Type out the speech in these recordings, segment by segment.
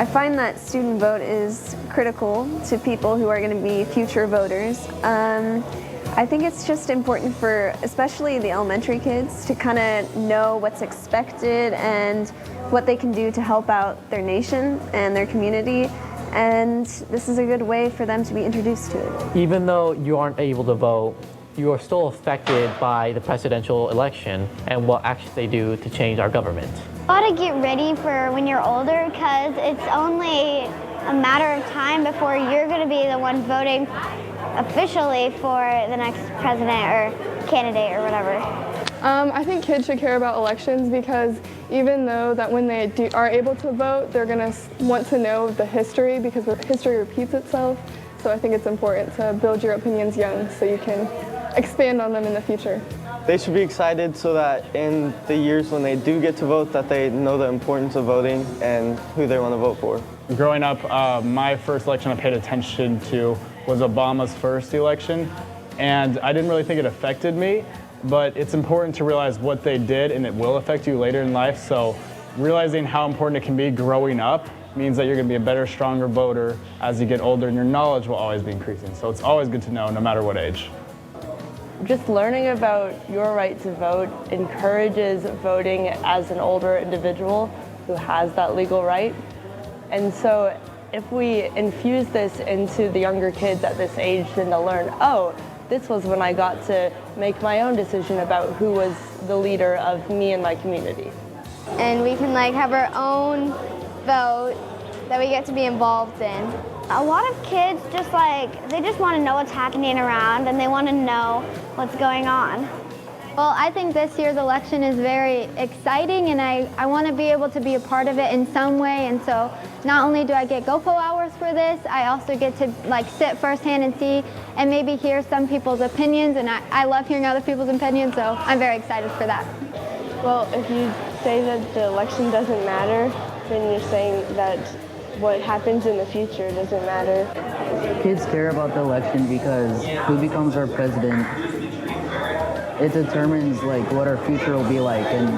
I find that student vote is critical to people who are going to be future voters. I think it's just important for especially the elementary kids to kind of know what's expected and what they can do to help out their nation and their community. And this is a good way for them to be introduced to it. Even though you aren't able to vote, you are still affected by the presidential election and what actions they do to change our government. Got to get ready for when you're older, because it's only a matter of time before you're going to be the one voting officially for the next president or candidate or whatever. I think kids should care about elections, because even though that when they are able to vote, they're going to want to know the history, because history repeats itself. So I think it's important to build your opinions young so you can expand on them in the future. They should be excited so that in the years when they do get to vote, that they know the importance of voting and who they want to vote for. Growing up, my first election I paid attention to was Obama's first election, and I didn't really think it affected me, but it's important to realize what they did, and it will affect you later in life. So realizing how important it can be growing up means that you're going to be a better, stronger voter as you get older, and your knowledge will always be increasing. So it's always good to know, no matter what age. Just learning about your right to vote encourages voting as an older individual who has that legal right. And so if we infuse this into the younger kids at this age, then they'll learn, oh, this was when I got to make my own decision about who was the leader of me and my community. And we can have our own vote that we get to be involved in. A lot of kids they just want to know what's happening around, and they want to know what's going on. Well, I think this year's election is very exciting, and I want to be able to be a part of it in some way. And so not only do I get GoPro hours for this, I also get to sit firsthand and see and maybe hear some people's opinions, and I love hearing other people's opinions, so I'm very excited for that. Well, if you say that the election doesn't matter, then you're saying that what happens in the future doesn't matter. Kids care about the election because who becomes our president, it determines what our future will be like and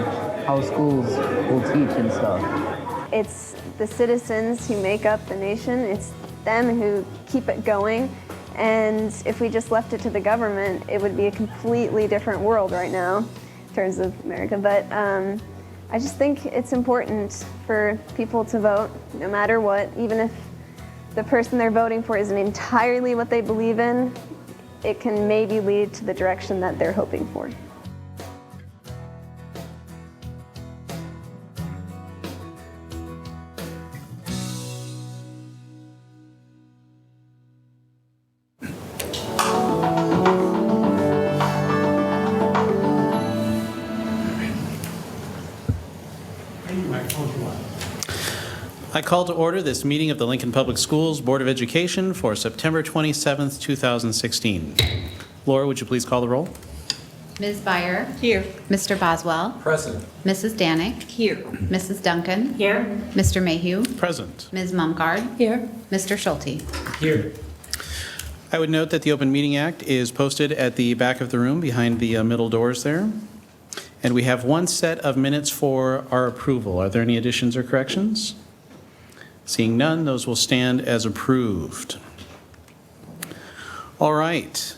how schools will teach and stuff. It's the citizens who make up the nation. It's them who keep it going. And if we just left it to the government, it would be a completely different world right now in terms of America. But I just think it's important for people to vote no matter what, even if the person they're voting for isn't entirely what they believe in. It can maybe lead to the direction that they're hoping for. I call to order this meeting of the Lincoln Public Schools Board of Education for September 27th, 2016. Laura, would you please call the roll? Ms. Byer. Here. Mr. Boswell. Present. Mrs. Danik. Here. Mrs. Duncan. Here. Mr. Mayhew. Present. Ms. Mumgard. Here. Mr. Schulte. Here. I would note that the Open Meeting Act is posted at the back of the room behind the middle doors there. And we have one set of minutes for our approval. Are there any additions or corrections? Seeing none, those will stand as approved. All right.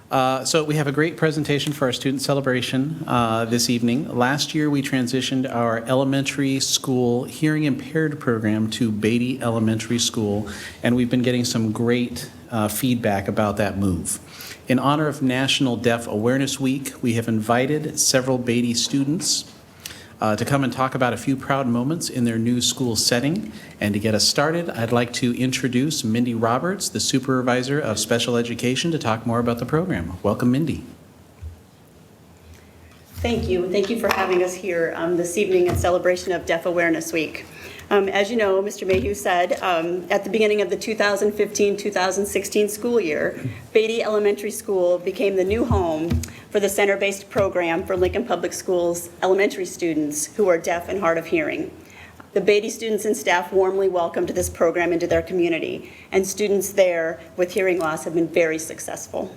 So we have a great presentation for our student celebration this evening. Last year, we transitioned our elementary school hearing impaired program to Beatty Elementary School, and we've been getting some great feedback about that move. In honor of National Deaf Awareness Week, we have invited several Beatty students to come and talk about a few proud moments in their new school setting. And to get us started, I'd like to introduce Mindy Roberts, the Supervisor of Special Education, to talk more about the program. Welcome, Mindy. Thank you. Thank you for having us here this evening in celebration of Deaf Awareness Week. As you know, Mr. Mayhew said, at the beginning of the 2015-2016 school year, Beatty Elementary School became the new home for the center-based program for Lincoln Public Schools elementary students who are deaf and hard of hearing. The Beatty students and staff warmly welcomed this program into their community, and students there with hearing loss have been very successful.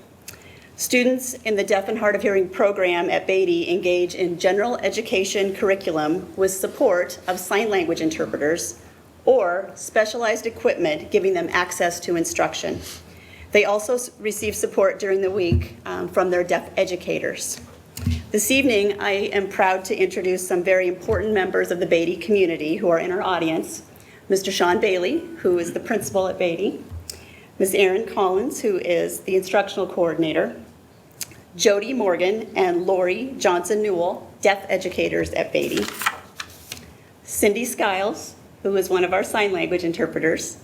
Students in the Deaf and Hard of Hearing program at Beatty engage in general education curriculum with support of sign language interpreters or specialized equipment giving them access to instruction. They also receive support during the week from their deaf educators. This evening, I am proud to introduce some very important members of the Beatty community who are in our audience. Mr. Sean Bailey, who is the principal at Beatty, Ms. Erin Collins, who is the instructional coordinator, Jody Morgan and Lori Johnson-Newell, deaf educators at Beatty, Cindy Skiles, who is one of our sign language interpreters,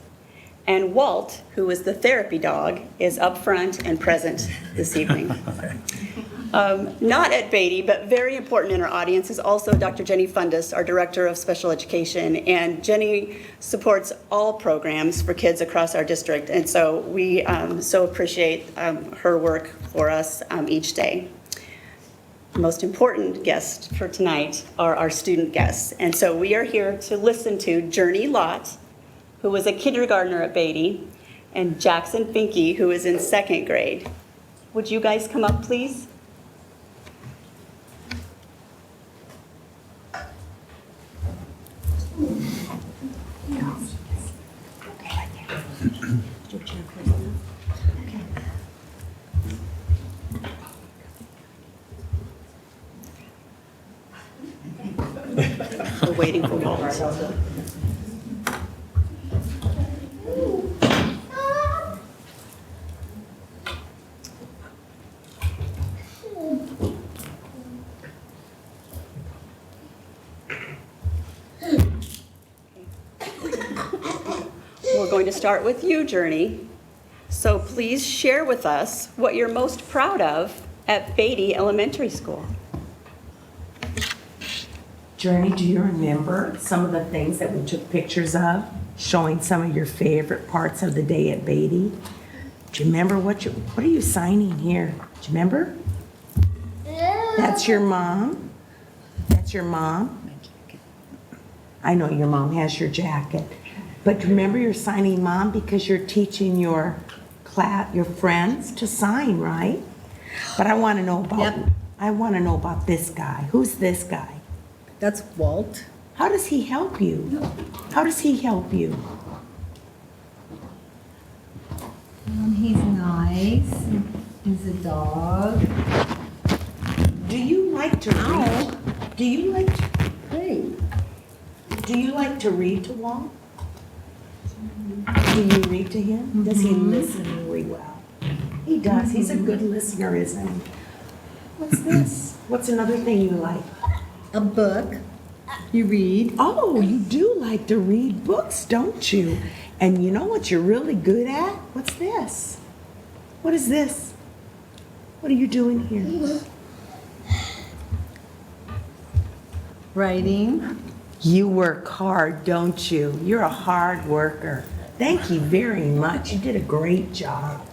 and Walt, who is the therapy dog, is up front and present this evening. Not at Beatty, but very important in our audience is also Dr. Jenny Fundus, our Director of Special Education, and Jenny supports all programs for kids across our district, and so we so appreciate her work for us each day. The most important guests for tonight are our student guests, and so we are here to listen to Journey Lott, who was a kindergartner at Beatty, and Jackson Finke, who is in second grade. Would you guys come up, please? We're waiting for Walt. We're going to start with you, Journey. So please share with us what you're most proud of at Beatty Elementary School. Journey, do you remember some of the things that we took pictures of, showing some of your favorite parts of the day at Beatty? Do you remember what are you signing here? Do you remember? That's your mom. That's your mom. I know your mom has your jacket. But remember you're signing mom because you're teaching your class, your friends to sign, right? But I want to know about this guy. Who's this guy? That's Walt. How does he help you? How does he help you? He's nice. He's a dog. Do you like to read? Do you like to read? Do you like to read to Walt? Do you read to him? Does he listen really well? He does. He's a good listener, isn't he? What's this? What's another thing you like? A book. You read. Oh, you do like to read books, don't you? And you know what you're really good at? What's this? What is this? What are you doing here? Writing. You work hard, don't you? You're a hard worker. Thank you very much. You did a great job.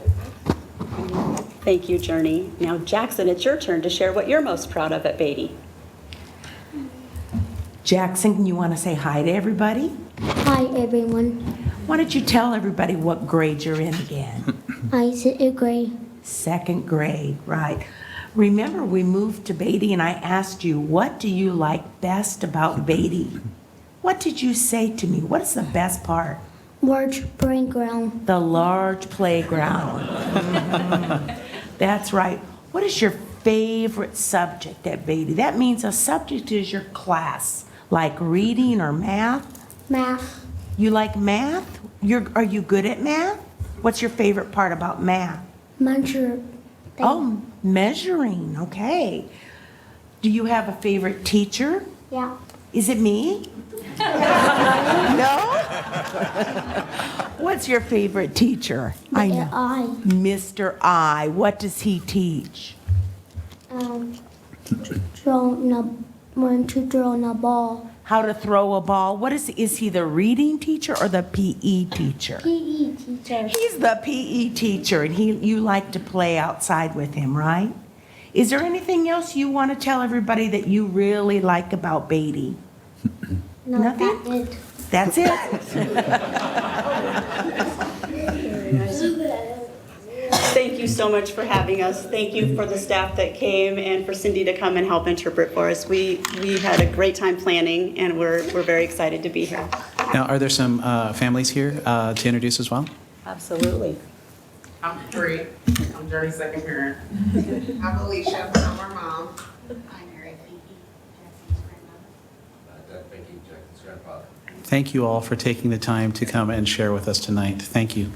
Thank you, Journey. Now, Jackson, it's your turn to share what you're most proud of at Beatty. Jackson, you want to say hi to everybody? Hi, everyone. Why don't you tell everybody what grade you're in again? Second grade. Second grade, right. Remember, we moved to Beatty and I asked you, what do you like best about Beatty? What did you say to me? What is the best part? Large playground. The large playground. That's right. What is your favorite subject at Beatty? That means a subject is your class, like reading or math? Math. You like math? Are you good at math? What's your favorite part about math? Measure. Oh, measuring, okay. Do you have a favorite teacher? Yeah. Is it me? No? What's your favorite teacher? I know. Mr. I. What does he teach? When to throw a ball. How to throw a ball. What is he the reading teacher or the PE teacher? PE teacher. He's the PE teacher, and you like to play outside with him, right? Is there anything else you want to tell everybody that you really like about Beatty? No, nothing? That's it. Thank you so much for having us. Thank you for the staff that came and for Cindy to come and help interpret for us. We had a great time planning, and we're very excited to be here. Now, are there some families here to introduce as well? Absolutely. I'm Bree. I'm Journey's second parent. I'm Alicia. I'm her mom. I'm Mary Jackson's grandfather. Thank you all for taking the time to come and share with us tonight. Thank you.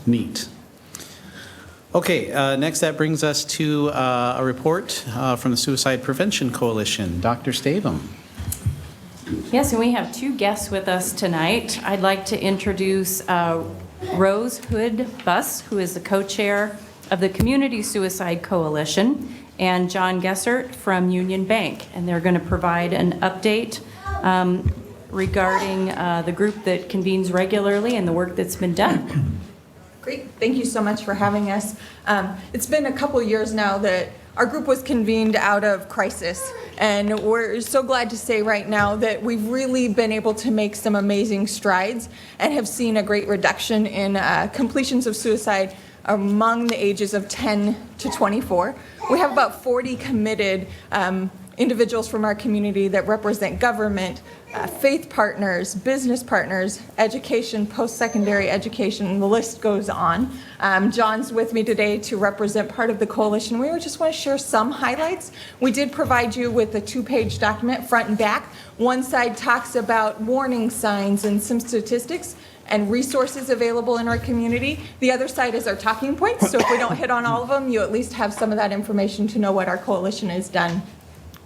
Neat. Okay, next that brings us to a report from the Suicide Prevention Coalition. Dr. Stavum. Yes, and we have two guests with us tonight. I'd like to introduce Rose Hood-Buss, who is the co-chair of the Community Suicide Coalition, and John Gessert from Union Bank. And they're going to provide an update regarding the group that convenes regularly and the work that's been done. Great. Thank you so much for having us. It's been a couple years now that our group was convened out of crisis, and we're so glad to say right now that we've really been able to make some amazing strides and have seen a great reduction in completions of suicide among the ages of 10 to 24. We have about 40 committed individuals from our community that represent government, faith partners, business partners, education, post-secondary education, and the list goes on. John's with me today to represent part of the coalition. We just want to share some highlights. We did provide you with a 2-page document, front and back. One side talks about warning signs and some statistics and resources available in our community. The other side is our talking points, so if we don't hit on all of them, you at least have some of that information to know what our coalition has done.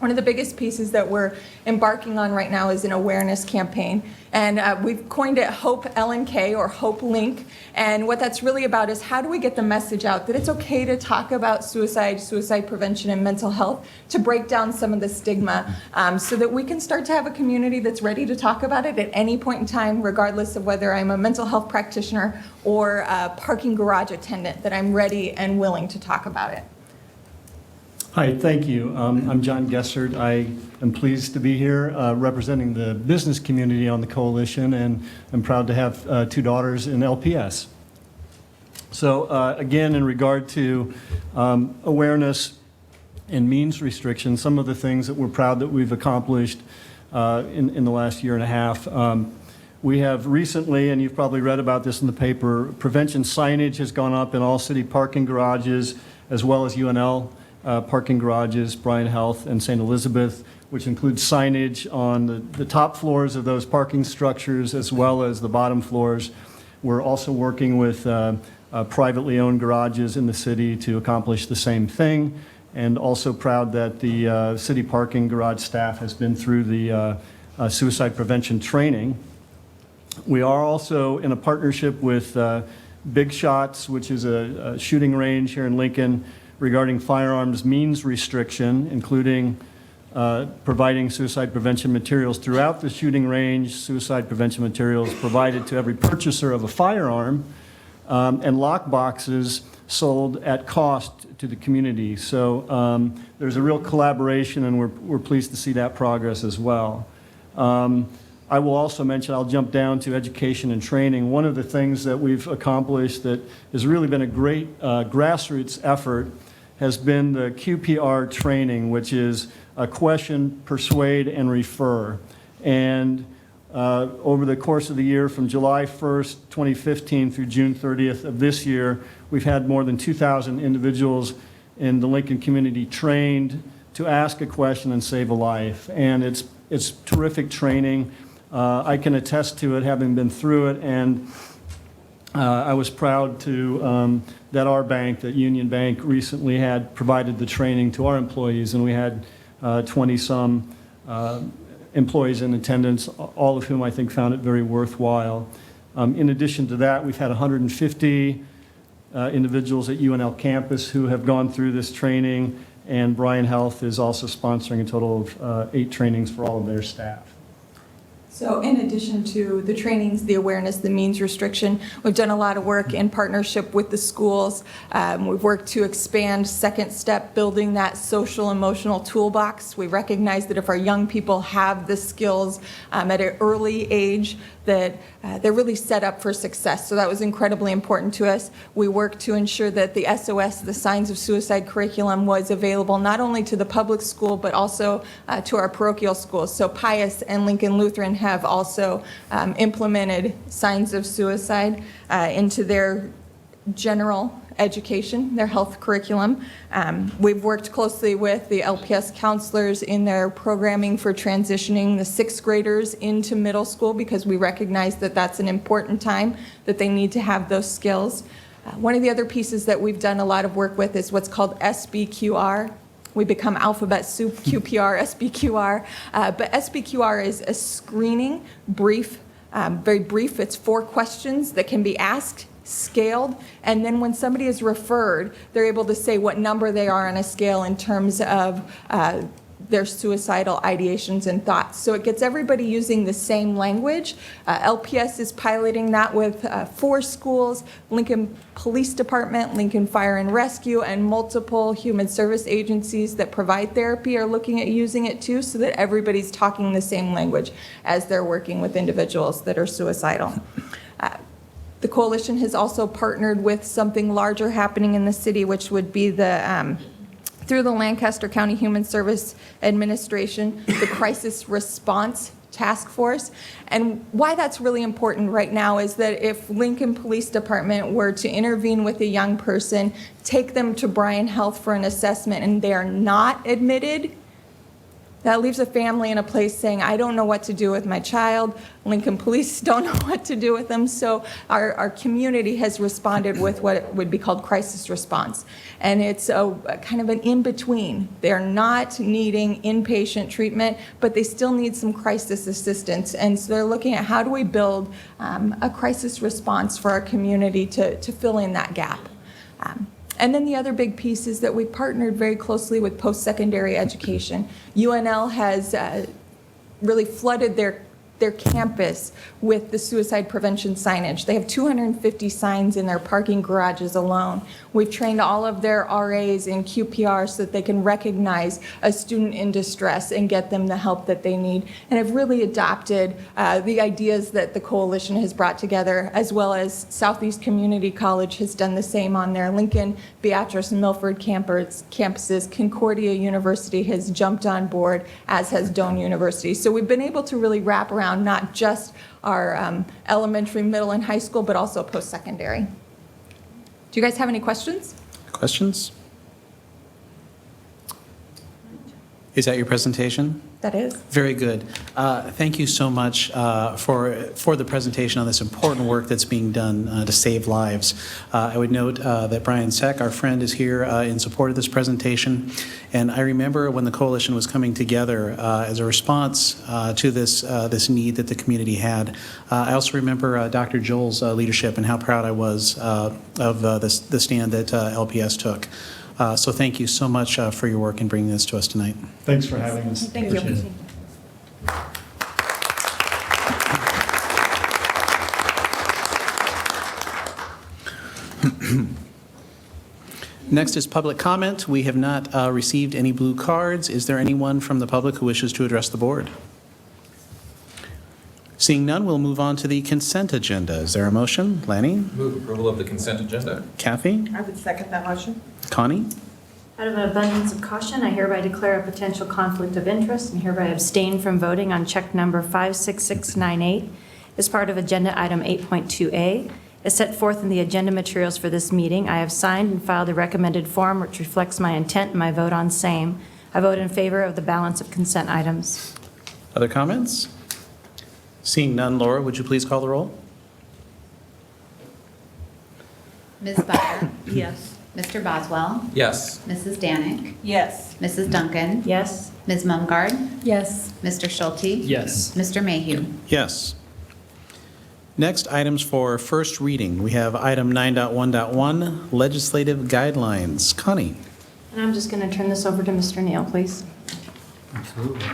One of the biggest pieces that we're embarking on right now is an awareness campaign. And we've coined it Hope L&K or Hope Link. And what that's really about is how do we get the message out that it's okay to talk about suicide, suicide prevention, and mental health to break down some of the stigma so that we can start to have a community that's ready to talk about it at any point in time, regardless of whether I'm a mental health practitioner or a parking garage attendant, that I'm ready and willing to talk about it. Hi, thank you. I'm John Gessert. I am pleased to be here representing the business community on the coalition, and I'm proud to have 2 daughters in LPS. So again, in regard to awareness and means restrictions, some of the things that we're proud that we've accomplished in the last year and a half. We have recently, and you've probably read about this in the paper, prevention signage has gone up in all city parking garages as well as UNL parking garages, Bryan Health, and St. Elizabeth, which includes signage on the top floors of those parking structures as well as the bottom floors. We're also working with privately owned garages in the city to accomplish the same thing, and also proud that the city parking garage staff has been through the suicide prevention training. We are also in a partnership with Big Shots, which is a shooting range here in Lincoln, regarding firearms means restriction, including providing suicide prevention materials throughout the shooting range, suicide prevention materials provided to every purchaser of a firearm, and lock boxes sold at cost to the community. So there's a real collaboration, and we're pleased to see that progress as well. I will also mention, I'll jump down to education and training. One of the things that we've accomplished that has really been a great grassroots effort has been the QPR training, which is a question, persuade, and refer. And over the course of the year, from July 1st, 2015 through June 30th of this year, we've had more than 2,000 individuals in the Lincoln community trained to ask a question and save a life. And it's terrific training. I can attest to it, having been through it, and I was proud to that our bank, that Union Bank, recently had provided the training to our employees, and we had 20-some employees in attendance, all of whom I think found it very worthwhile. In addition to that, we've had 150 individuals at UNL campus who have gone through this training, and Bryan Health is also sponsoring a total of 8 trainings for all of their staff. So in addition to the trainings, the awareness, the means restriction, we've done a lot of work in partnership with the schools. We've worked to expand Second Step, building that social emotional toolbox. We recognize that if our young people have the skills at an early age, that they're really set up for success. So that was incredibly important to us. We worked to ensure that the SOS, the Signs of Suicide curriculum, was available not only to the public school, but also to our parochial schools. So Pius and Lincoln Lutheran have also implemented Signs of Suicide into their general education, their health curriculum. We've worked closely with the LPS counselors in their programming for transitioning the sixth graders into middle school, because we recognize that that's an important time that they need to have those skills. One of the other pieces that we've done a lot of work with is what's called SBQR. We become alphabet soup, QPR, SBQR. But SBQR is a screening brief, very brief. It's 4 questions that can be asked, scaled, and then when somebody is referred, they're able to say what number they are on a scale in terms of their suicidal ideations and thoughts. So it gets everybody using the same language. LPS is piloting that with 4 schools, Lincoln Police Department, Lincoln Fire and Rescue, and multiple human service agencies that provide therapy are looking at using it too, so that everybody's talking the same language as they're working with individuals that are suicidal. The coalition has also partnered with something larger happening in the city, which would be the through the Lancaster County Human Service Administration, the Crisis Response Task Force. And why that's really important right now is that if Lincoln Police Department were to intervene with a young person, take them to Bryan Health for an assessment, and they are not admitted, that leaves a family in a place saying, I don't know what to do with my child. Lincoln Police don't know what to do with them. So our community has responded with what would be called crisis response. And it's a kind of an in-between. They're not needing inpatient treatment, but they still need some crisis assistance. And so they're looking at how do we build a crisis response for our community to fill in that gap. And then the other big piece is that we partnered very closely with post-secondary education. UNL has really flooded their campus with the suicide prevention signage. They have 250 signs in their parking garages alone. We've trained all of their RAs in QPR so that they can recognize a student in distress and get them the help that they need, and have really adopted the ideas that the coalition has brought together, as well as Southeast Community College has done the same on their Lincoln, Beatrice, and Milford campuses. Concordia University has jumped on board, as has Doane University. So we've been able to really wrap around not just our elementary, middle, and high school, but also post-secondary. Do you guys have any questions? Questions? Is that your presentation? That is. Very good. Thank you so much for the presentation on this important work that's being done to save lives. I would note that Brian Seck, our friend, is here in support of this presentation. And I remember when the coalition was coming together as a response to this need that the community had. I also remember Dr. Joel's leadership and how proud I was of the stand that LPS took. So thank you so much for your work in bringing this to us tonight. Thanks for having us. Thank you. Appreciate it. Next is public comment. We have not received any blue cards. Is there anyone from the public who wishes to address the board? Seeing none, we'll move on to the consent agenda. Is there a motion? Lanny? Move approval of the consent agenda. Kathy? I would second that motion. Connie? Out of an abundance of caution, I hereby declare a potential conflict of interest and hereby abstain from voting on check number 56698 as part of agenda item 8.2A. As set forth in the agenda materials for this meeting, I have signed and filed a recommended form which reflects my intent and my vote on same. I vote in favor of the balance of consent items. Other comments? Seeing none, Laura, would you please call the roll? Ms. Byer? Yes. Mr. Boswell? Yes. Mrs. Danick? Yes. Mrs. Duncan? Yes. Ms. Mumgard? Yes. Mr. Schulte? Yes. Mr. Mayhew? Yes. Next, items for first reading. We have item 9.1.1, legislative guidelines. Connie? And I'm just going to turn this over to Mr. Neal, please. Absolutely.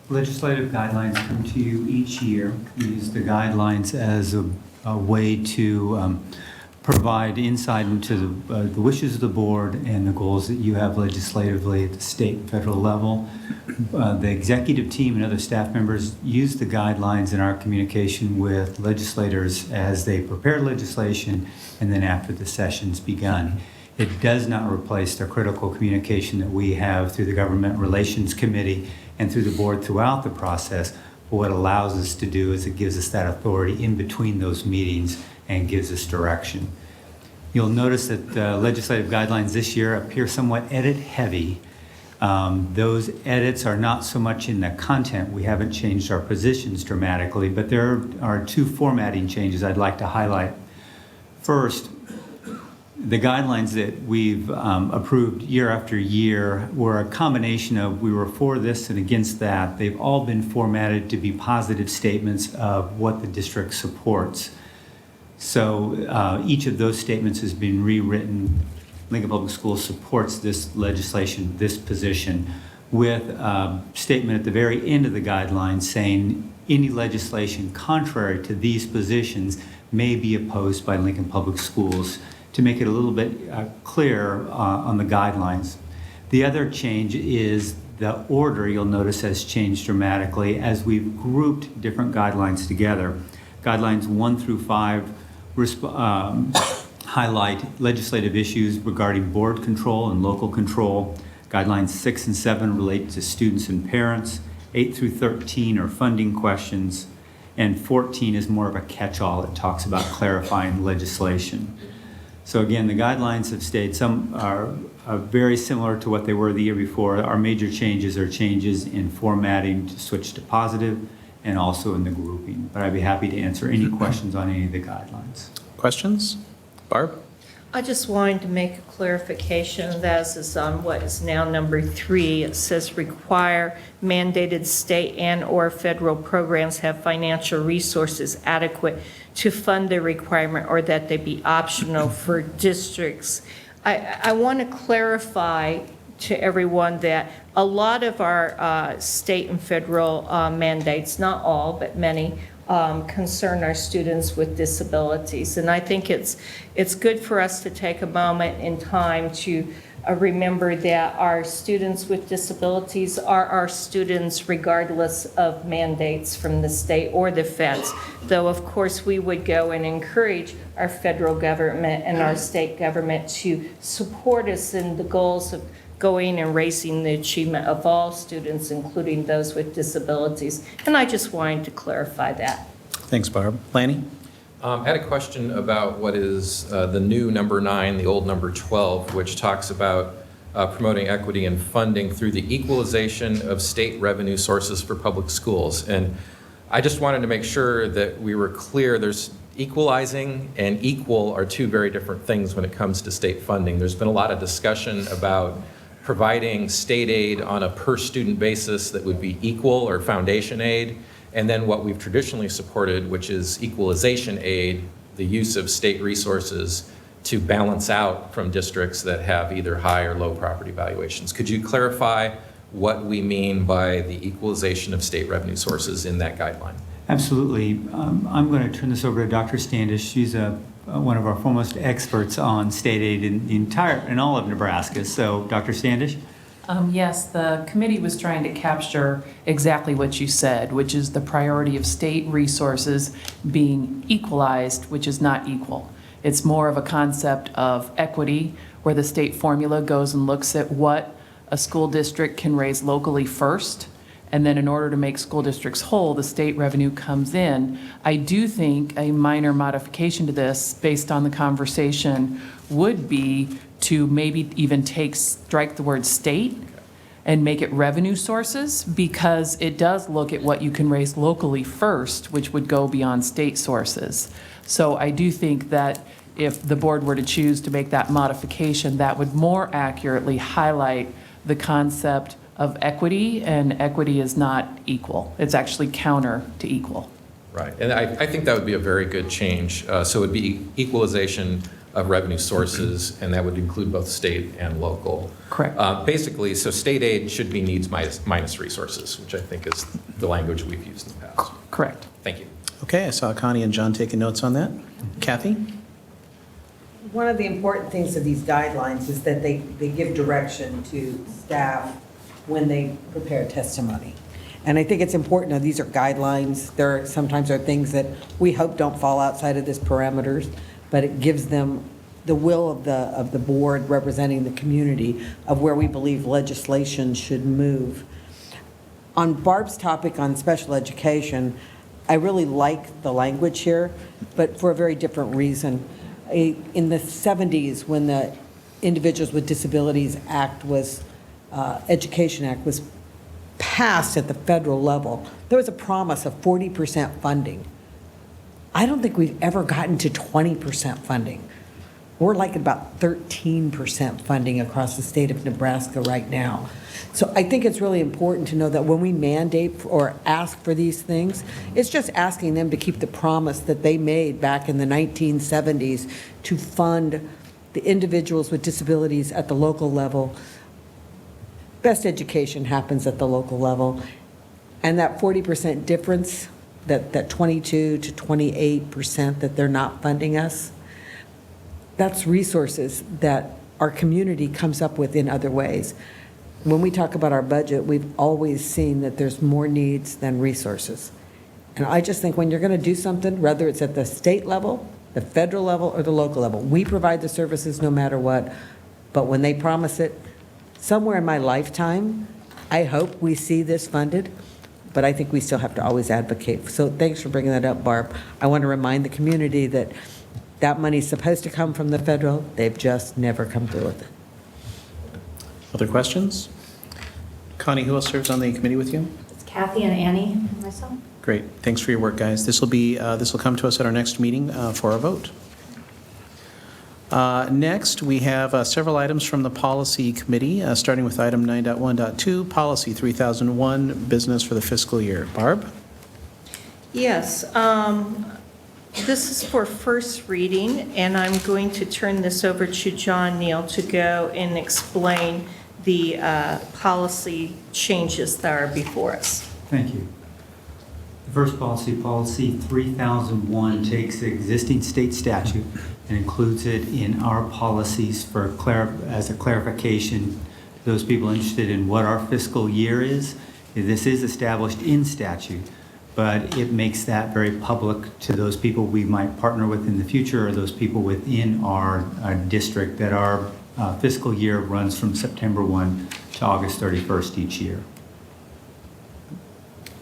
legislative guidelines come to you each year. We use the guidelines as a way to provide insight into the wishes of the board and the goals that you have legislatively at the state and federal level. The executive team and other staff members use the guidelines in our communication with legislators as they prepare legislation and then after the session's begun. It does not replace the critical communication that we have through the Government Relations Committee and through the board throughout the process. But what it allows us to do is it gives us that authority in between those meetings and gives us direction. You'll notice that the legislative guidelines this year appear somewhat edit heavy. Those edits are not so much in the content. We haven't changed our positions dramatically, but there are two formatting changes I'd like to highlight. First, the guidelines that we've approved year after year were a combination of we were for this and against that. They've all been formatted to be positive statements of what the district supports. So each of those statements has been rewritten. Lincoln Public Schools supports this legislation, this position, with a statement at the very end of the guidelines saying any legislation contrary to these positions may be opposed by Lincoln Public Schools, to make it a little bit clearer on the guidelines. The other change is the order, you'll notice, has changed dramatically as we've grouped different guidelines together. Guidelines 1 through 5 highlight legislative issues regarding board control and local control. Guidelines 6 and 7 relate to students and parents. 8 through 13 are funding questions. And 14 is more of a catch-all. It talks about clarifying legislation. So again, the guidelines have stayed. Some are very similar to what they were the year before. Our major changes are changes in formatting to switch to positive and also in the grouping. But I'd be happy to answer any questions on any of the guidelines. Questions? Barb? I just wanted to make a clarification. That is on what is now number 3. It says require mandated state and or federal programs have financial resources adequate to fund the requirement or that they be optional for districts. I want to clarify to everyone that a lot of our state and federal mandates, not all, but many, concern our students with disabilities. And I think it's good for us to take a moment in time to remember that our students with disabilities are our students regardless of mandates from the state or the feds. Though, of course, we would go and encourage our federal government and our state government to support us in the goals of going and raising the achievement of all students, including those with disabilities. And I just wanted to clarify that. Thanks, Barb. Lanny? I had a question about what is the new number 9, the old number 12, which talks about promoting equity and funding through the equalization of state revenue sources for public schools. And I just wanted to make sure that we were clear. There's equalizing and equal are two very different things when it comes to state funding. There's been a lot of discussion about providing state aid on a per student basis that would be equal or foundation aid, and then what we've traditionally supported, which is equalization aid, the use of state resources to balance out from districts that have either high or low property valuations. Could you clarify what we mean by the equalization of state revenue sources in that guideline? Absolutely. I'm going to turn this over to Dr. Standish. She's one of our foremost experts on state aid in all of Nebraska. So, Dr. Standish? Yes, the committee was trying to capture exactly what you said, which is the priority of state resources being equalized, which is not equal. It's more of a concept of equity, where the state formula goes and looks at what a school district can raise locally first, and then in order to make school districts whole, the state revenue comes in. I do think a minor modification to this, based on the conversation, would be to maybe even strike the word state and make it revenue sources, because it does look at what you can raise locally first, which would go beyond state sources. So I do think that if the board were to choose to make that modification, that would more accurately highlight the concept of equity, and equity is not equal. It's actually counter to equal. Right, and I think that would be a very good change. So it would be equalization of revenue sources, and that would include both state and local. Correct. Basically, so state aid should be needs minus resources, which I think is the language we've used in the past. Correct. Thank you. Okay, I saw Connie and John taking notes on that. Kathy? One of the important things of these guidelines is that they give direction to staff when they prepare testimony. And I think it's important, now these are guidelines, sometimes are things that we hope don't fall outside of this parameters, but it gives them the will of the board representing the community of where we believe legislation should move. On Barb's topic on special education, I really like the language here, but for a very different reason. In the 70s, when the Individuals with Disabilities Act was, Education Act was passed at the federal level, there was a promise of 40% funding. I don't think we've ever gotten to 20% funding. We're like about 13% funding across the state of Nebraska right now. So I think it's really important to know that when we mandate or ask for these things, it's just asking them to keep the promise that they made back in the 1970s to fund the individuals with disabilities at the local level. Best education happens at the local level. And that 40% difference, that 22 to 28% that they're not funding us, that's resources that our community comes up with in other ways. When we talk about our budget, we've always seen that there's more needs than resources. And I just think when you're going to do something, whether it's at the state level, the federal level, or the local level, we provide the services no matter what. But when they promise it, somewhere in my lifetime, I hope we see this funded, but I think we still have to always advocate. So thanks for bringing that up, Barb. I want to remind the community that that money's supposed to come from the federal. They've just never come through with it. Other questions? Connie, who else serves on the committee with you? It's Kathy and Annie and myself. Great. Thanks for your work, guys. This will come to us at our next meeting for a vote. Next, we have several items from the policy committee, starting with item 9.1.2, policy 3001, business for the fiscal year. Barb? Yes, this is for first reading, and I'm going to turn this over to John Neal to go and explain the policy changes that are before us. Thank you. The first policy 3001, takes the existing state statute and includes it in our policies as a clarification to those people interested in what our fiscal year is. This is established in statute, but it makes that very public to those people we might partner with in the future or those people within our district that our fiscal year runs from September 1 to August 31st each year.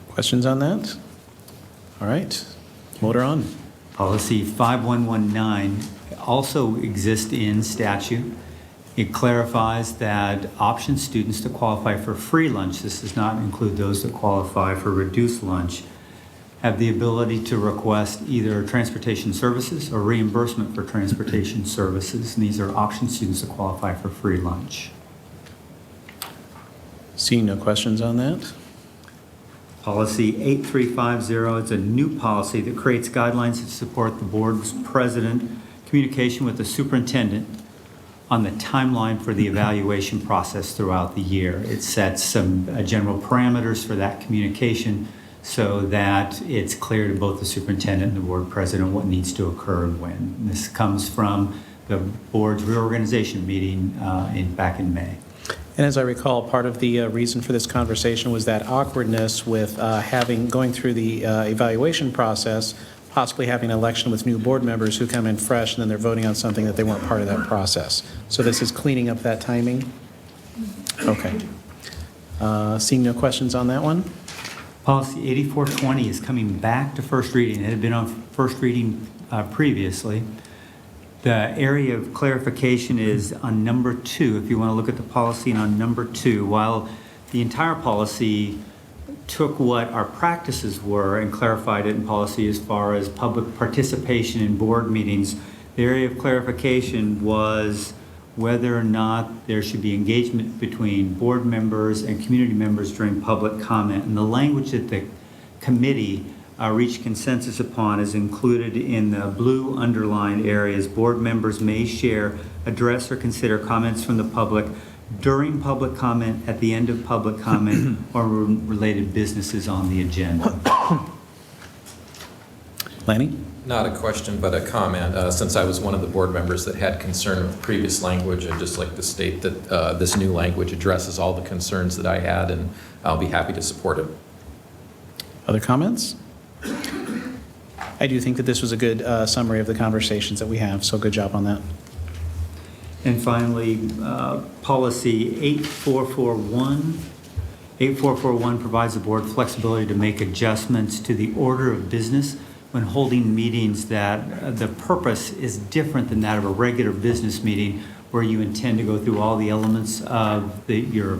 Questions on that? All right, motor on. Policy 5119 also exists in statute. It clarifies that option students to qualify for free lunch, this does not include those that qualify for reduced lunch, have the ability to request either transportation services or reimbursement for transportation services. And these are option students that qualify for free lunch. Seeing no questions on that. Policy 8350 is a new policy that creates guidelines to support the board's president communication with the superintendent on the timeline for the evaluation process throughout the year. It sets some general parameters for that communication so that it's clear to both the superintendent and the board president what needs to occur and when. This comes from the board's reorganization meeting back in May. And as I recall, part of the reason for this conversation was that awkwardness with going through the evaluation process, possibly having an election with new board members who come in fresh and then they're voting on something that they weren't part of that process. So this is cleaning up that timing? Okay. Seeing no questions on that one? Policy 8420 is coming back to first reading. It had been on first reading previously. The area of clarification is on number 2. If you want to look at the policy on number 2, while the entire policy took what our practices were and clarified it in policy as far as public participation in board meetings, the area of clarification was whether or not there should be engagement between board members and community members during public comment. And the language that the committee reach consensus upon is included in the blue underlined areas. Board members may share, address, or consider comments from the public during public comment, at the end of public comment, or related businesses on the agenda. Lanny? Not a question, but a comment. Since I was one of the board members that had concern with the previous language, I'd just like to state that this new language addresses all the concerns that I had, and I'll be happy to support it. Other comments? I do think that this was a good summary of the conversations that we have, so good job on that. And finally, policy 8441. 8441 provides the board flexibility to make adjustments to the order of business when holding meetings that the purpose is different than that of a regular business meeting where you intend to go through all the elements of your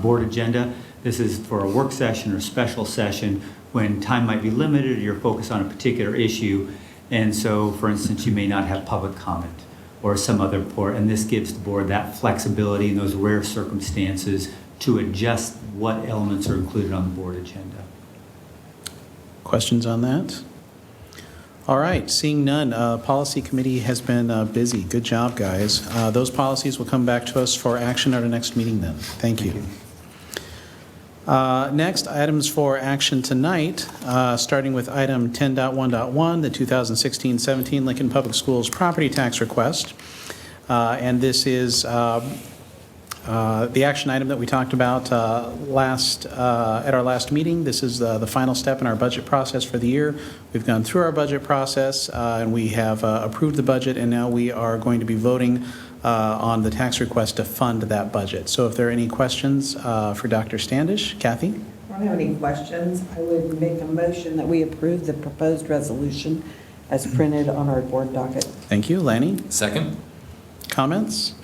board agenda. This is for a work session or special session when time might be limited or you're focused on a particular issue. And so, for instance, you may not have public comment or some other report, and this gives the board that flexibility in those rare circumstances to adjust what elements are included on the board agenda. Questions on that? All right, seeing none, Policy Committee has been busy. Good job, guys. Those policies will come back to us for action at our next meeting then. Thank you. Next, items for action tonight, starting with item 10.1.1, the 2016-17 Lincoln Public Schools property tax request. And this is the action item that we talked about at our last meeting. This is the final step in our budget process for the year. We've gone through our budget process and we have approved the budget, and now we are going to be voting on the tax request to fund that budget. So if there are any questions for Dr. Standish, Kathy? I don't have any questions. I would make a motion that we approve the proposed resolution as printed on our board docket. Thank you. Lanny? Second. Comments?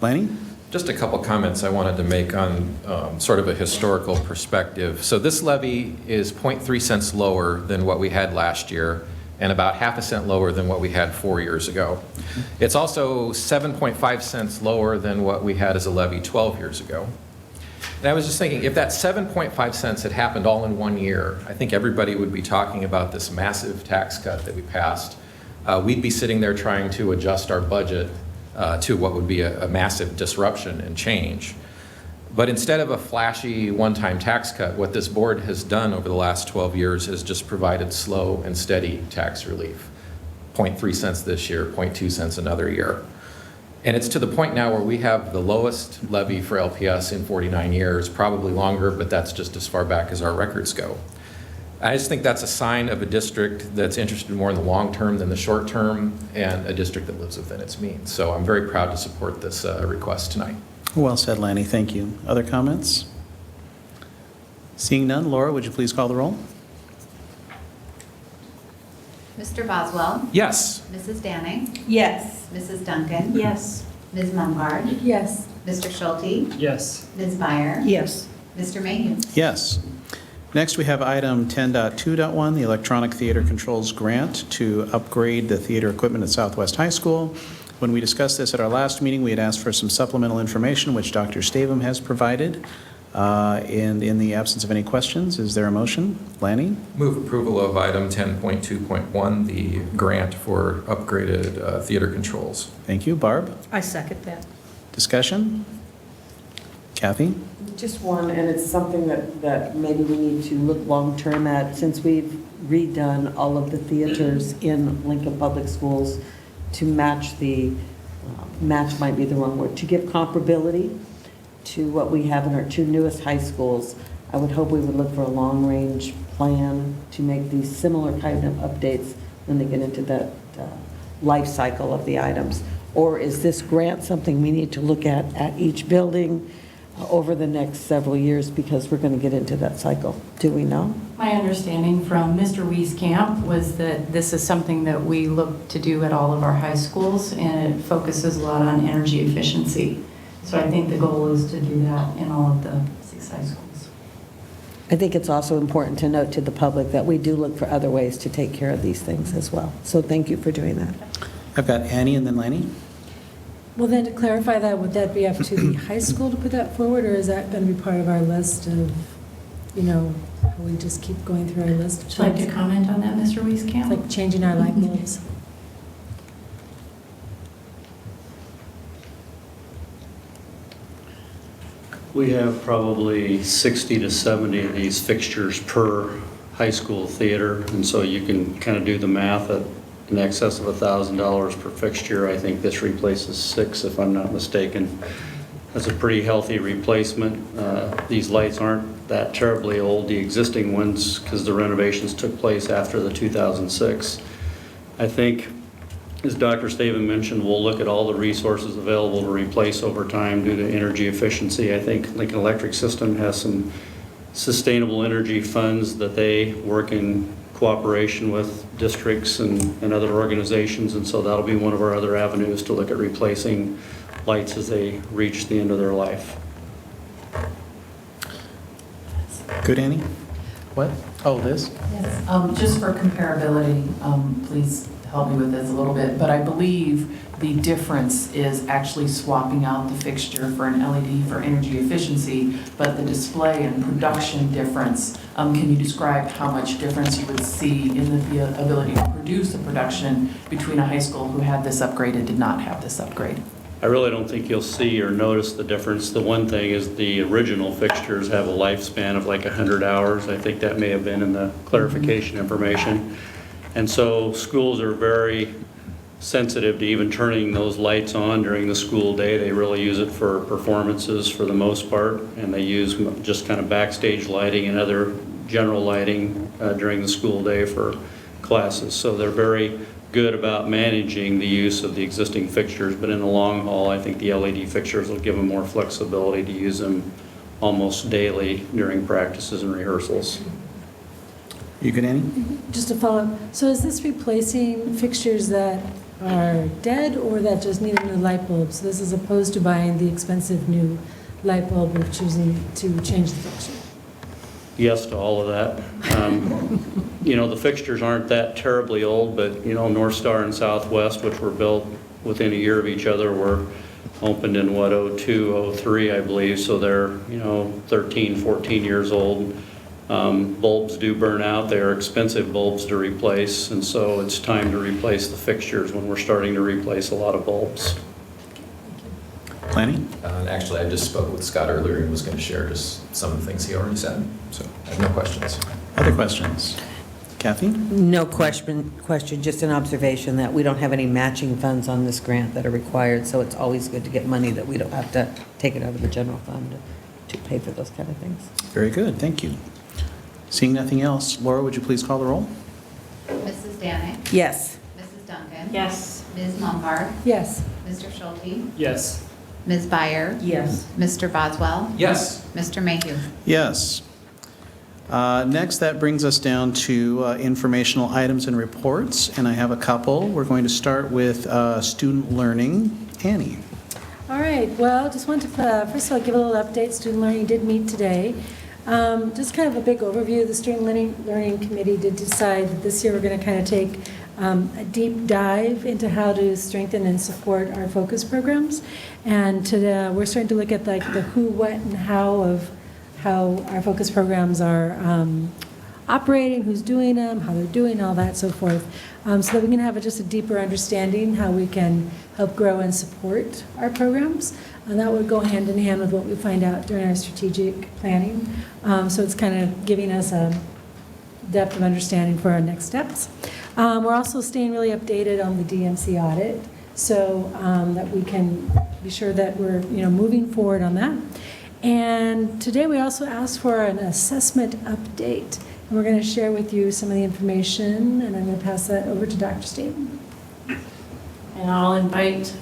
Lanny? Just a couple comments I wanted to make on sort of a historical perspective. So this levy is 0.3 cents lower than what we had last year, and about half a cent lower than what we had 4 years ago. It's also 7.5 cents lower than what we had as a levy 12 years ago. And I was just thinking, if that 7.5 cents had happened all in 1 year, I think everybody would be talking about this massive tax cut that we passed. We'd be sitting there trying to adjust our budget to what would be a massive disruption and change. But instead of a flashy one-time tax cut, what this board has done over the last 12 years is just provided slow and steady tax relief. 0.3 cents this year, 0.2 cents another year. And it's to the point now where we have the lowest levy for LPS in 49 years, probably longer, but that's just as far back as our records go. I just think that's a sign of a district that's interested more in the long term than the short term, and a district that lives within its means. So I'm very proud to support this request tonight. Well said, Lanny. Thank you. Other comments? Seeing none, Laura, would you please call the roll? Mr. Boswell? Yes. Mrs. Danning? Yes. Mrs. Duncan? Yes. Ms. Mumgarde? Yes. Mr. Schulte? Yes. Ms. Byer? Yes. Mr. Mayhew? Yes. Next, we have item 10.2.1, the Electronic Theater Controls Grant to upgrade the theater equipment at Southwest High School. When we discussed this at our last meeting, we had asked for some supplemental information, which Dr. Stavum has provided. And in the absence of any questions, is there a motion? Lanny? Move approval of item 10.2.1, the grant for upgraded theater controls. Thank you. Barb? I second that. Discussion? Kathy? Just one, and it's something that maybe we need to look long-term at, since we've redone all of the theaters in Lincoln Public Schools to match match might be the wrong word, to give comparability to what we have in our two newest high schools. I would hope we would look for a long-range plan to make these similar kind of updates when they get into that life cycle of the items. Or is this grant something we need to look at each building over the next several years, because we're going to get into that cycle? Do we know? My understanding from Mr. Wieskamp was that this is something that we look to do at all of our high schools, and it focuses a lot on energy efficiency. So I think the goal is to do that in all of the 6 high schools. I think it's also important to note to the public that we do look for other ways to take care of these things as well. So thank you for doing that. I've got Annie and then Lanny. Well, then to clarify that, would that be up to the high school to put that forward, or is that going to be part of our list of you know, how we just keep going through our list. Would you like to comment on that, Mr. Wieskamp? Like changing our light bulbs. We have probably 60 to 70 of these fixtures per high school theater, and so you can kind of do the math at in excess of $1,000 per fixture. I think this replaces 6, if I'm not mistaken. That's a pretty healthy replacement. These lights aren't that terribly old, the existing ones, because the renovations took place after the 2006. I think, as Dr. Staven mentioned, we'll look at all the resources available to replace over time due to energy efficiency. I think Lincoln Electric System has some sustainable energy funds that they work in cooperation with districts and other organizations, and so that'll be one of our other avenues to look at replacing lights as they reach the end of their life. Good, Annie? What? Oh, this? Yes. Just for comparability, please help me with this a little bit, but I believe the difference is actually swapping out the fixture for an LED for energy efficiency, but the display and production difference, can you describe how much difference you would see in the ability to produce a production between a high school who had this upgrade and did not have this upgrade? I really don't think you'll see or notice the difference. The one thing is the original fixtures have a lifespan of like 100 hours. I think that may have been in the clarification information. And so schools are very sensitive to even turning those lights on during the school day. They really use it for performances for the most part, and they use just kind of backstage lighting and other general lighting during the school day for classes. So they're very good about managing the use of the existing fixtures, but in the long haul, I think the LED fixtures will give them more flexibility to use them almost daily during practices and rehearsals. You good, Annie? Just to follow up, so is this replacing fixtures that are dead or that just need a new light bulb? So this is opposed to buying the expensive new light bulb of choosing to change the fixture? Yes to all of that. You know, the fixtures aren't that terribly old, but, you know, North Star and Southwest, which were built within a year of each other, were opened in, what, 02, 03, I believe, so they're, you know, 13, 14 years old. Bulbs do burn out. They are expensive bulbs to replace, and so it's time to replace the fixtures when we're starting to replace a lot of bulbs. Planning? And actually, I just spoke with Scott earlier and was going to share just some of the things he already said, so I have no questions. Other questions? Kathy? No question, just an observation that we don't have any matching funds on this grant that are required, so it's always good to get money that we don't have to take it out of the general fund to pay for those kind of things. Very good, thank you. Seeing nothing else, Laura, would you please call the roll? Mrs. Danick? Yes. Mrs. Duncan? Yes. Ms. Lombard? Yes. Mr. Schulte? Yes. Ms. Byer? Yes. Mr. Boswell? Yes. Mr. Mayhew? Yes. Next, that brings us down to informational items and reports, and I have a couple. We're going to start with student learning. Annie. All right, well, just want to, first of all, give a little update. Student Learning did meet today. Just kind of a big overview. The Student Learning Committee did decide that this year we're going to kind of take a deep dive into how to strengthen and support our focus programs. And we're starting to look at like the who, what, and how of how our focus programs are operating, who's doing them, how they're doing, all that, so forth, so that we can have just a deeper understanding how we can help grow and support our programs. And that would go hand in hand with what we find out during our strategic planning. So it's kind of giving us a depth of understanding for our next steps. We're also staying really updated on the DMC audit, so that we can be sure that we're moving forward on that. And today we also asked for an assessment update. And we're going to share with you some of the information, and I'm going to pass that over to Dr. Staten. And I'll invite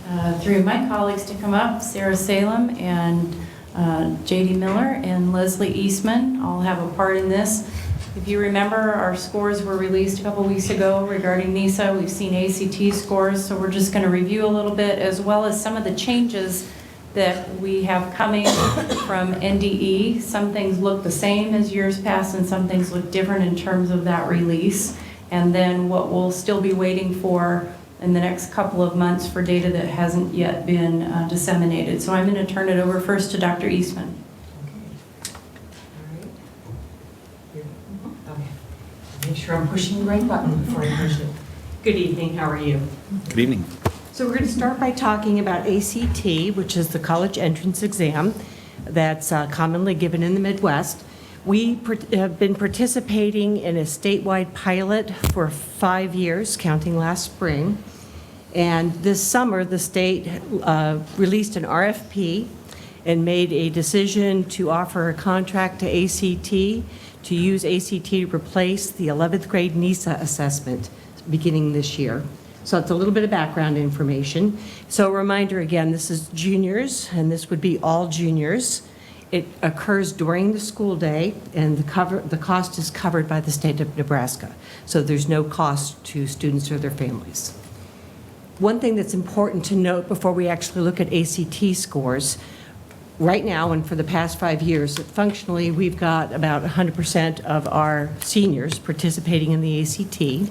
three of my colleagues to come up, Sarah Salem and J.D. Miller and Leslie Eastman. All have a part in this. If you remember, our scores were released a couple weeks ago regarding NISA. We've seen ACT scores, so we're just going to review a little bit, as well as some of the changes that we have coming from NDE. Some things look the same as years past, and some things look different in terms of that release. And then what we'll still be waiting for in the next couple of months for data that hasn't yet been disseminated. So I'm going to turn it over first to Dr. Eastman. sure I'm pushing the right button before I push it. Good evening, how are you? Good evening. So we're going to start by talking about ACT, which is the college entrance exam that's commonly given in the Midwest. We have been participating in a statewide pilot for 5 years, counting last spring. And this summer, the state released an RFP and made a decision to offer a contract to ACT to use ACT to replace the 11th grade NISA assessment beginning this year. So it's a little bit of background information. So a reminder again, this is juniors, and this would be all juniors. It occurs during the school day, and the cost is covered by the state of Nebraska. So there's no cost to students or their families. One thing that's important to note before we actually look at ACT scores, right now and for the past 5 years, functionally we've got about 100% of our seniors participating in the ACT.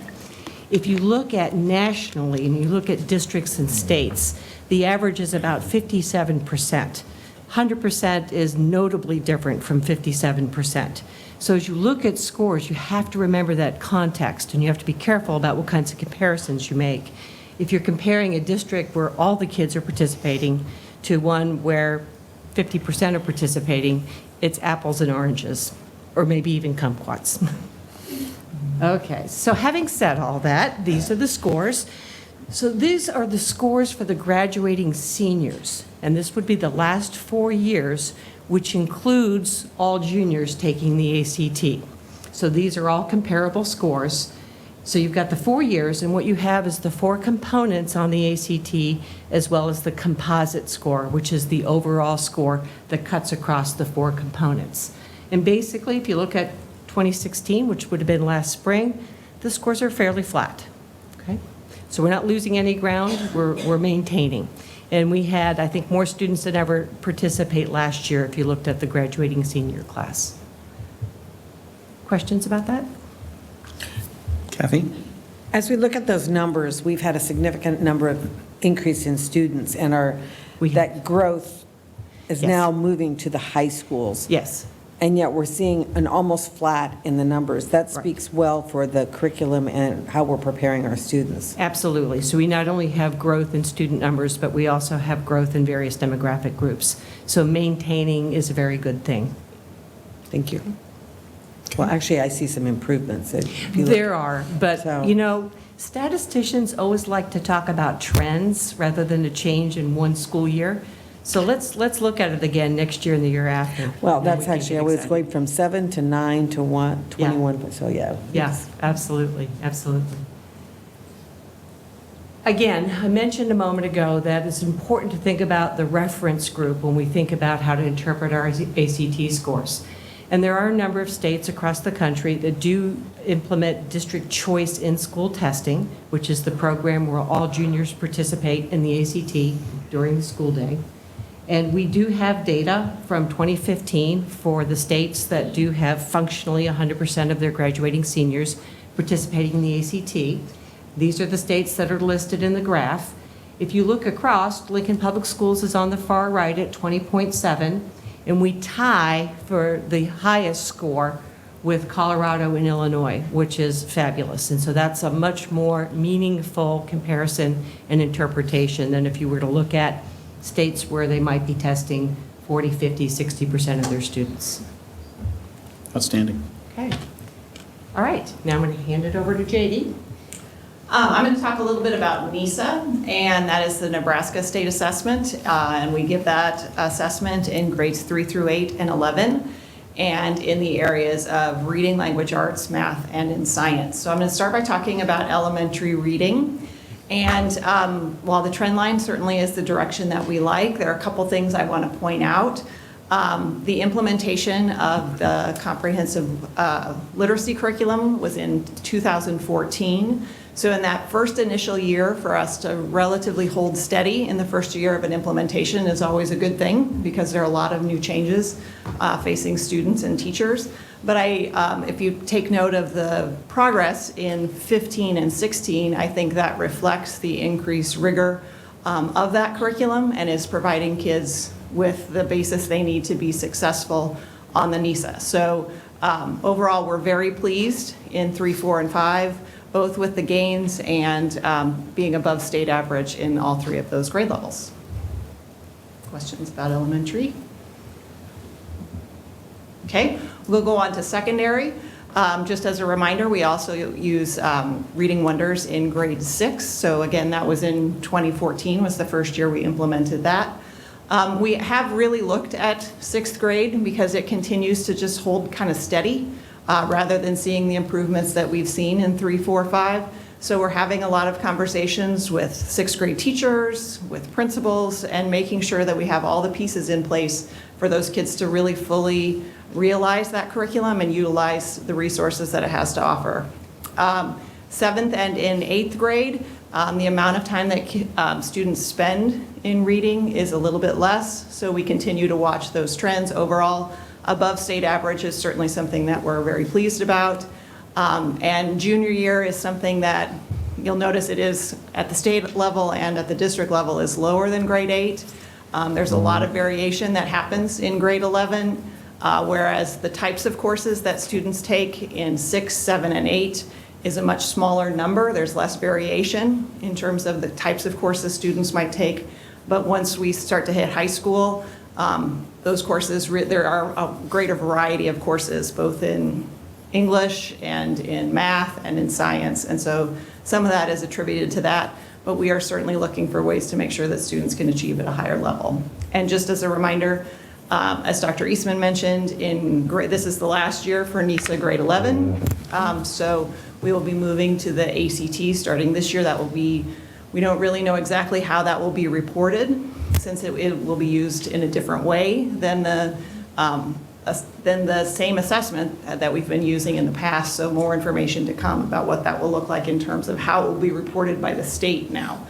If you look at nationally and you look at districts and states, the average is about 57%. 100% is notably different from 57%. So as you look at scores, you have to remember that context, and you have to be careful about what kinds of comparisons you make. If you're comparing a district where all the kids are participating to one where 50% are participating, it's apples and oranges, or maybe even kumquats. Okay, so having said all that, these are the scores. So these are the scores for the graduating seniors, and this would be the last 4 years, which includes all juniors taking the ACT. So these are all comparable scores. So you've got the 4 years, and what you have is the 4 components on the ACT, as well as the composite score, which is the overall score that cuts across the 4 components. And basically, if you look at 2016, which would have been last spring, the scores are fairly flat. Okay? So we're not losing any ground, we're maintaining. And we had, I think, more students than ever participate last year if you looked at the graduating senior class. Questions about that? Kathy? As we look at those numbers, we've had a significant number of increase in students, and that growth is now moving to the high schools. Yes. And yet we're seeing an almost flat in the numbers. That speaks well for the curriculum and how we're preparing our students. Absolutely. So we not only have growth in student numbers, but we also have growth in various demographic groups. So maintaining is a very good thing. Thank you. Well, actually, I see some improvements. There are, but you know, statisticians always like to talk about trends rather than a change in one school year. So let's look at it again next year and the year after. Well, that's actually, I was going from 7 to 9 to 21, yeah. So yeah. Yes, absolutely, absolutely. Again, I mentioned a moment ago that it's important to think about the reference group when we think about how to interpret our ACT scores. And there are a number of states across the country that do implement district choice in-school testing, which is the program where all juniors participate in the ACT during the school day. And we do have data from 2015 for the states that do have functionally 100% of their graduating seniors participating in the ACT. These are the states that are listed in the graph. If you look across, Lincoln Public Schools is on the far right at 20.7, and we tie for the highest score with Colorado and Illinois, which is fabulous. And so that's a much more meaningful comparison and interpretation than if you were to look at states where they might be testing 40, 50, 60% of their students. Outstanding. Okay. All right, now I'm going to hand it over to JD. I'm going to talk a little bit about NISA, and that is the Nebraska State Assessment, and we give that assessment in grades 3 through 8 and 11, and in the areas of reading, language arts, math, and in science. So I'm going to start by talking about elementary reading. And while the trend line certainly is the direction that we like, there are a couple things I want to point out. The implementation of the comprehensive literacy curriculum was in 2014. So in that first initial year, for us to relatively hold steady in the first year of an implementation is always a good thing, because there are a lot of new changes facing students and teachers. But if you take note of the progress in 15 and 16, I think that reflects the increased rigor of that curriculum and is providing kids with the basis they need to be successful on the NISA. So Overall, we're very pleased in 3, 4, and 5, both with the gains and being above state average in all 3 of those grade levels. Questions about elementary? Okay, we'll go on to secondary. Just as a reminder, we also use Reading Wonders in grade 6. So again, that was in 2014 was the first year we implemented that. We have really looked at 6th grade because it continues to just hold kind of steady rather than seeing the improvements that we've seen in 3, 4, 5. So we're having a lot of conversations with 6th grade teachers, with principals, and making sure that we have all the pieces in place for those kids to really fully realize that curriculum and utilize the resources that it has to offer. 7th and in 8th grade, the amount of time that students spend in reading is a little bit less, so we continue to watch those trends. Overall, above state average is certainly something that we're very pleased about. And junior year is something that you'll notice it is at the state level and at the district level is lower than grade 8. There's a lot of variation that happens in grade 11, whereas the types of courses that students take in 6, 7, and 8 is a much smaller number. There's less variation in terms of the types of courses students might take. But once we start to hit high school, those courses, there are a greater variety of courses, both in English and in math and in science. And so some of that is attributed to that, but we are certainly looking for ways to make sure that students can achieve at a higher level. And just as a reminder, as Dr. Eastman mentioned, this is the last year for NISA grade 11. So we will be moving to the ACT starting this year. That will be, we don't really know exactly how that will be reported, since it will be used in a different way than the same assessment that we've been using in the past. So more information to come about what that will look like in terms of how it will be reported by the state now.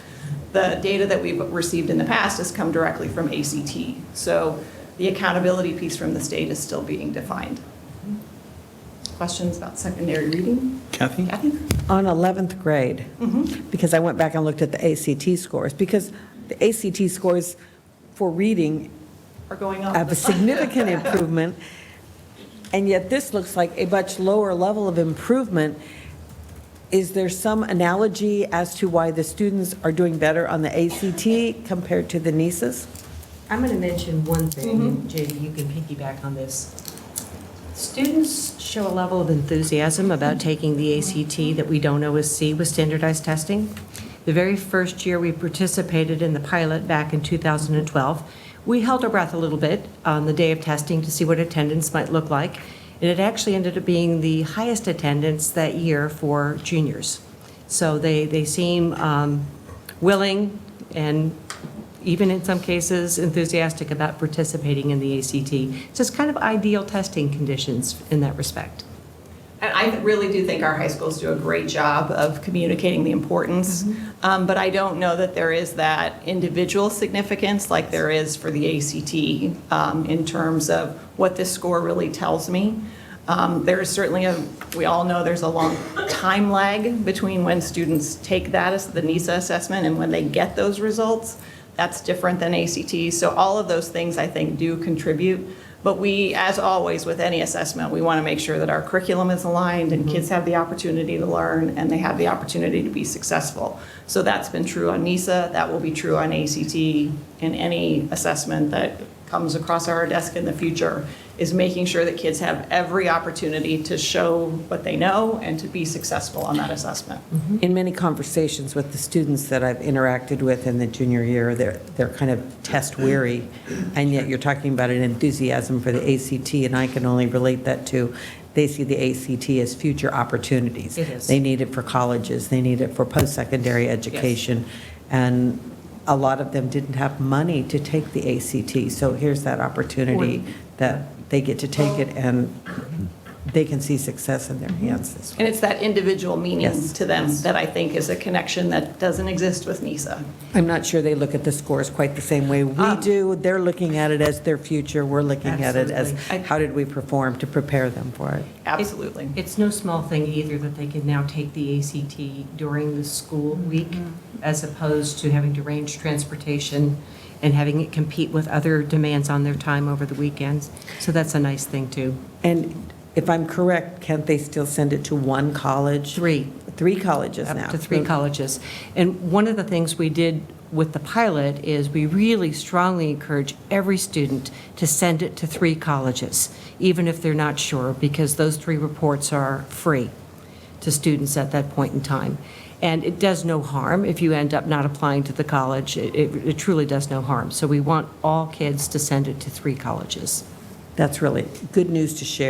The data that we've received in the past has come directly from ACT. So the accountability piece from the state is still being defined. Questions about secondary reading? Kathy? On 11th grade, because I went back and looked at the ACT scores, because the ACT scores for reading are going up. Have a significant improvement, and yet this looks like a much lower level of improvement. Is there some analogy as to why the students are doing better on the ACT compared to the NISAs? I'm going to mention one thing, and JD, you can piggyback on this. Students show a level of enthusiasm about taking the ACT that we don't always see with standardized testing. The very first year we participated in the pilot back in 2012, we held our breath a little bit on the day of testing to see what attendance might look like, and it actually ended up being the highest attendance that year for juniors. So they seem willing and even in some cases enthusiastic about participating in the ACT. So it's kind of ideal testing conditions in that respect. And I really do think our high schools do a great job of communicating the importance, but I don't know that there is that individual significance like there is for the ACT in terms of what this score really tells me. There is certainly we all know there's a long time lag between when students take that as the NISA assessment and when they get those results. That's different than ACT. So all of those things I think do contribute. But we, as always with any assessment, we want to make sure that our curriculum is aligned and kids have the opportunity to learn and they have the opportunity to be successful. So that's been true on NISA, that will be true on ACT, and any assessment that comes across our desk in the future is making sure that kids have every opportunity to show what they know and to be successful on that assessment. In many conversations with the students that I've interacted with in the junior year, they're kind of test weary, and yet you're talking about an enthusiasm for the ACT, and I can only relate that to they see the ACT as future opportunities. It is. They need it for colleges, they need it for post-secondary education, and a lot of them didn't have money to take the ACT, so here's that opportunity that they get to take it and they can see success in their hands this way. And it's that individual meaning to them that I think is a connection that doesn't exist with NISA. I'm not sure they look at the scores quite the same way we do. They're looking at it as their future. We're looking at it as how did we perform to prepare them for it. Absolutely. It's no small thing either that they can now take the ACT during the school week as opposed to having to arrange transportation and having it compete with other demands on their time over the weekends. So that's a nice thing too. And if I'm correct, can't they still send it to one college? Three. 3 colleges now. Up to 3 colleges. And one of the things we did with the pilot is we really strongly encourage every student to send it to 3 colleges, even if they're not sure, because those 3 reports are free to students at that point in time. And it does no harm if you end up not applying to the college. It truly does no harm. So we want all kids to send it to 3 colleges. That's really good news to share.